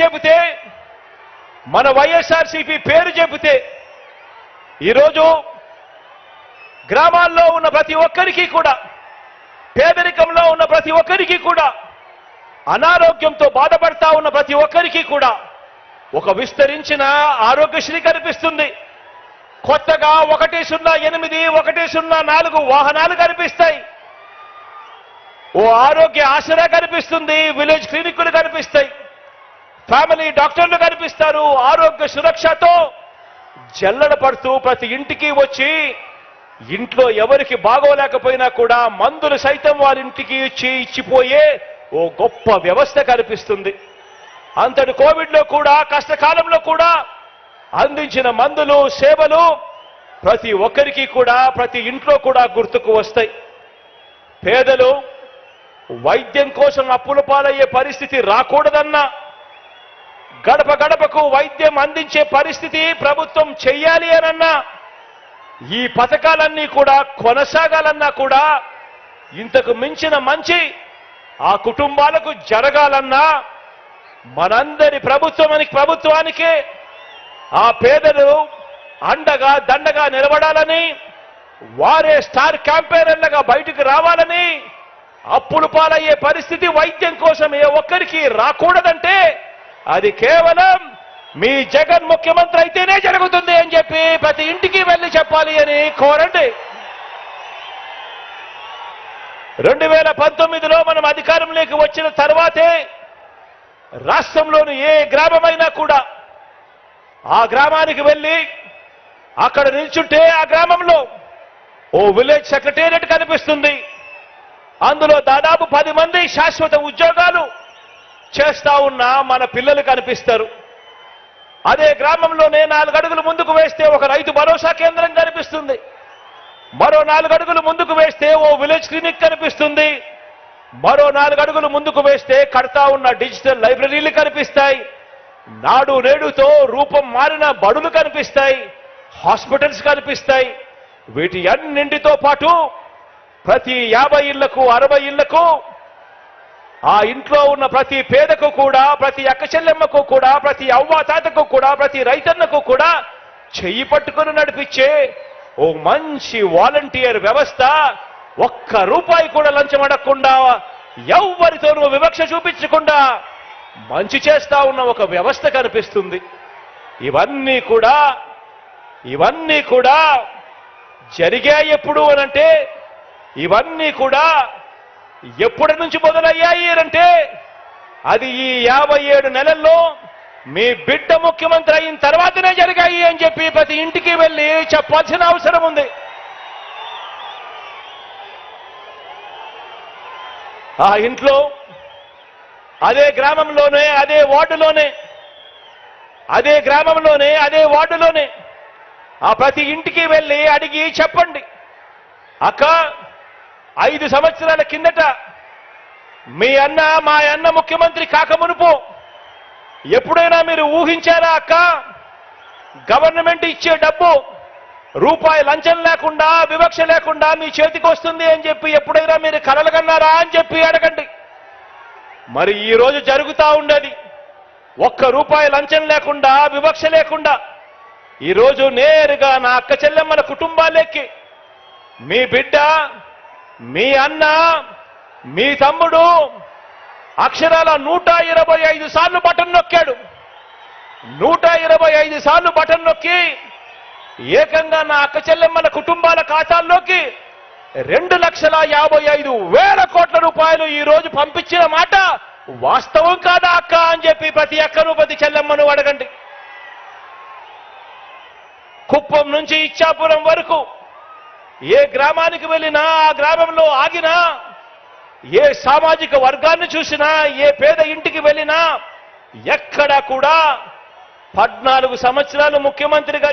చెబితే, మన వైఎస్ఆర్సీపీ పేరు చెబితే ఈరోజు గ్రామాల్లో ఉన్న ప్రతి ఒక్కరికి కూడా, పేదరికంలో ఉన్న ప్రతి ఒక్కరికి కూడా, అనారోగ్యంతో బాధపడతా ఉన్న ప్రతి ఒక్కరికి కూడా ఒక విస్తరించిన ఆరోగ్యశ్రీ కనిపిస్తుంది. కొత్తగా 108, 104 వాహనాలు కనిపిస్తాయి. ఓ ఆరోగ్య ఆసరా కనిపిస్తుంది. విలేజ్ క్లినిక్లు కనిపిస్తాయి. ఫ్యామిలీ డాక్టర్లు కనిపిస్తారు. ఆరోగ్య సురక్షతో జల్లడ పడుతూ ప్రతి ఇంటికి వచ్చి ఇంట్లో ఎవరికి బాగోలేకపోయినా కూడా మందులు సైతం వారింటికి ఇచ్చిపోయే ఓ గొప్ప వ్యవస్థ కనిపిస్తుంది. అంతటి కోవిడ్లో కూడా, కష్టకాలంలో కూడా అందించిన మందులు, సేవలు ప్రతి ఒక్కరికి కూడా, ప్రతి ఇంట్లో కూడా గుర్తుకు వస్తాయి. పేదలు వైద్యం కోసం అప్పుల పాలయ్యే పరిస్థితి రాకూడదన్నా, గడప గడపకు వైద్యం అందించే పరిస్థితి ప్రభుత్వం చెయ్యాలి అనన్నా, ఈ పథకాలన్నీ కూడా కొనసాగాలన్నా కూడా, ఇంతకు మించిన మంచి ఆ కుటుంబాలకు జరగాలన్నా మనందరి ప్రభుత్వానికి ఆ పేదలు అండగా దండగా నిలబడాలని, వారే స్టార్ క్యాంపెయినర్లుగా బయటకు రావాలని, అప్పులు పాలయ్యే పరిస్థితి వైద్యం కోసం ఏ ఒక్కరికి రాకూడదంటే అది కేవలం మీ జగన్ ముఖ్యమంత్రి అయితేనే జరుగుతుంది అని చెప్పి ప్రతి ఇంటికి వెళ్ళి చెప్పాలి అని కోరండి. 2019లో మనం అధికారంలోకి వచ్చిన తర్వాతే రాష్ట్రంలోని ఏ గ్రామమైనా కూడా ఆ గ్రామానికి వెళ్ళి అక్కడ నిల్చుంటే ఆ గ్రామంలో ఓ విలేజ్ సెక్రటేరియట్ కనిపిస్తుంది. అందులో దాదాపు 10 మంది శాశ్వత ఉద్యోగాలు చేస్తా ఉన్న మన పిల్లలు కనిపిస్తారు. అదే గ్రామంలోనే 4 అడుగులు ముందుకు వేస్తే ఒక రైతు భరోసా కేంద్రం కనిపిస్తుంది. మరో 4 అడుగులు ముందుకు వేస్తే ఓ విలేజ్ క్లినిక్ కనిపిస్తుంది. మరో 4 అడుగులు ముందుకు వేస్తే కడతా ఉన్న డిజిటల్ లైబ్రరీలు కనిపిస్తాయి. నాడు నేడుతో రూపం మారిన బడులు కనిపిస్తాయి. హాస్పిటల్స్ కనిపిస్తాయి. వీటి అన్నింటితో పాటు ప్రతి 50 ఇళ్లకు 60 ఇళ్లకు ఆ ఇంట్లో ఉన్న ప్రతి పేదకు కూడా, ప్రతి అక్క చెల్లెమ్మకు కూడా, ప్రతి అవ్వాతాతకు కూడా, ప్రతి రైతన్నకు కూడా చెయ్యి పట్టుకుని నడిపించే ఓ మంచి వాలంటీర్ వ్యవస్థ, ఒక్క రూపాయి కూడా లంచం అడగకుండా, ఎవ్వరితోనూ వివక్ష చూపించకుండా మంచి చేస్తా ఉన్న ఒక వ్యవస్థ కనిపిస్తుంది. ఇవన్నీ కూడా జరిగాయి ఎప్పుడు అనంటే, ఇవన్నీ కూడా ఎప్పటి నుంచి మొదలయ్యాయి అంటే అది ఈ 57 నెలల్లో మీ బిడ్డ ముఖ్యమంత్రి అయిన తర్వాతనే జరిగాయి అని చెప్పి ప్రతి ఇంటికి వెళ్ళి చెప్పాల్సిన అవసరం ఉంది. ఆ ఇంట్లో, అదే గ్రామంలోనే, అదే వార్డులోనే ఆ ప్రతి ఇంటికి వెళ్ళి అడిగి చెప్పండి, అక్క 5 సంవత్సరాల కిందట మా అన్న ముఖ్యమంత్రి కాకమునుపు ఎప్పుడైనా మీరు ఊహించారా అక్క? గవర్నమెంట్ ఇచ్చే డబ్బు రూపాయి లంచం లేకుండా, వివక్ష లేకుండా మీ చేతికి వస్తుంది అని చెప్పి ఎప్పుడైనా మీరు కలలుగన్నారా అని చెప్పి అడగండి. మరి ఈ రోజు జరుగుతా ఉండేది ఒక్క రూపాయి లంచం లేకుండా, వివక్ష లేకుండా ఈరోజు నేరుగా నా అక్క చెల్లెమ్మల కుటుంబాలకి మీ బిడ్డ, మీ అన్న, మీ తమ్ముడు అక్షరాల 125 సార్లు బటన్ నొక్కాడు. 125 సార్లు బటన్ నొక్కి ఏకంగా నా అక్క చెల్లెమ్మల కుటుంబాల ఖాతాల్లోకి 2,55,000 కోట్ల రూపాయలు ఈ రోజు పంపించిన మాట వాస్తవం కాదా అక్క అని చెప్పి ప్రతి అక్కను, ప్రతి చెల్లెమ్మను అడగండి. కుప్పం నుంచి ఇచ్చాపురం వరకు ఏ గ్రామానికి వెళ్ళినా, ఆ గ్రామంలో ఆగినా, ఏ సామాజిక వర్గాన్ని చూసినా, ఏ పేద ఇంటికి వెళ్ళినా ఎక్కడా కూడా 14 సంవత్సరాలు ముఖ్యమంత్రిగా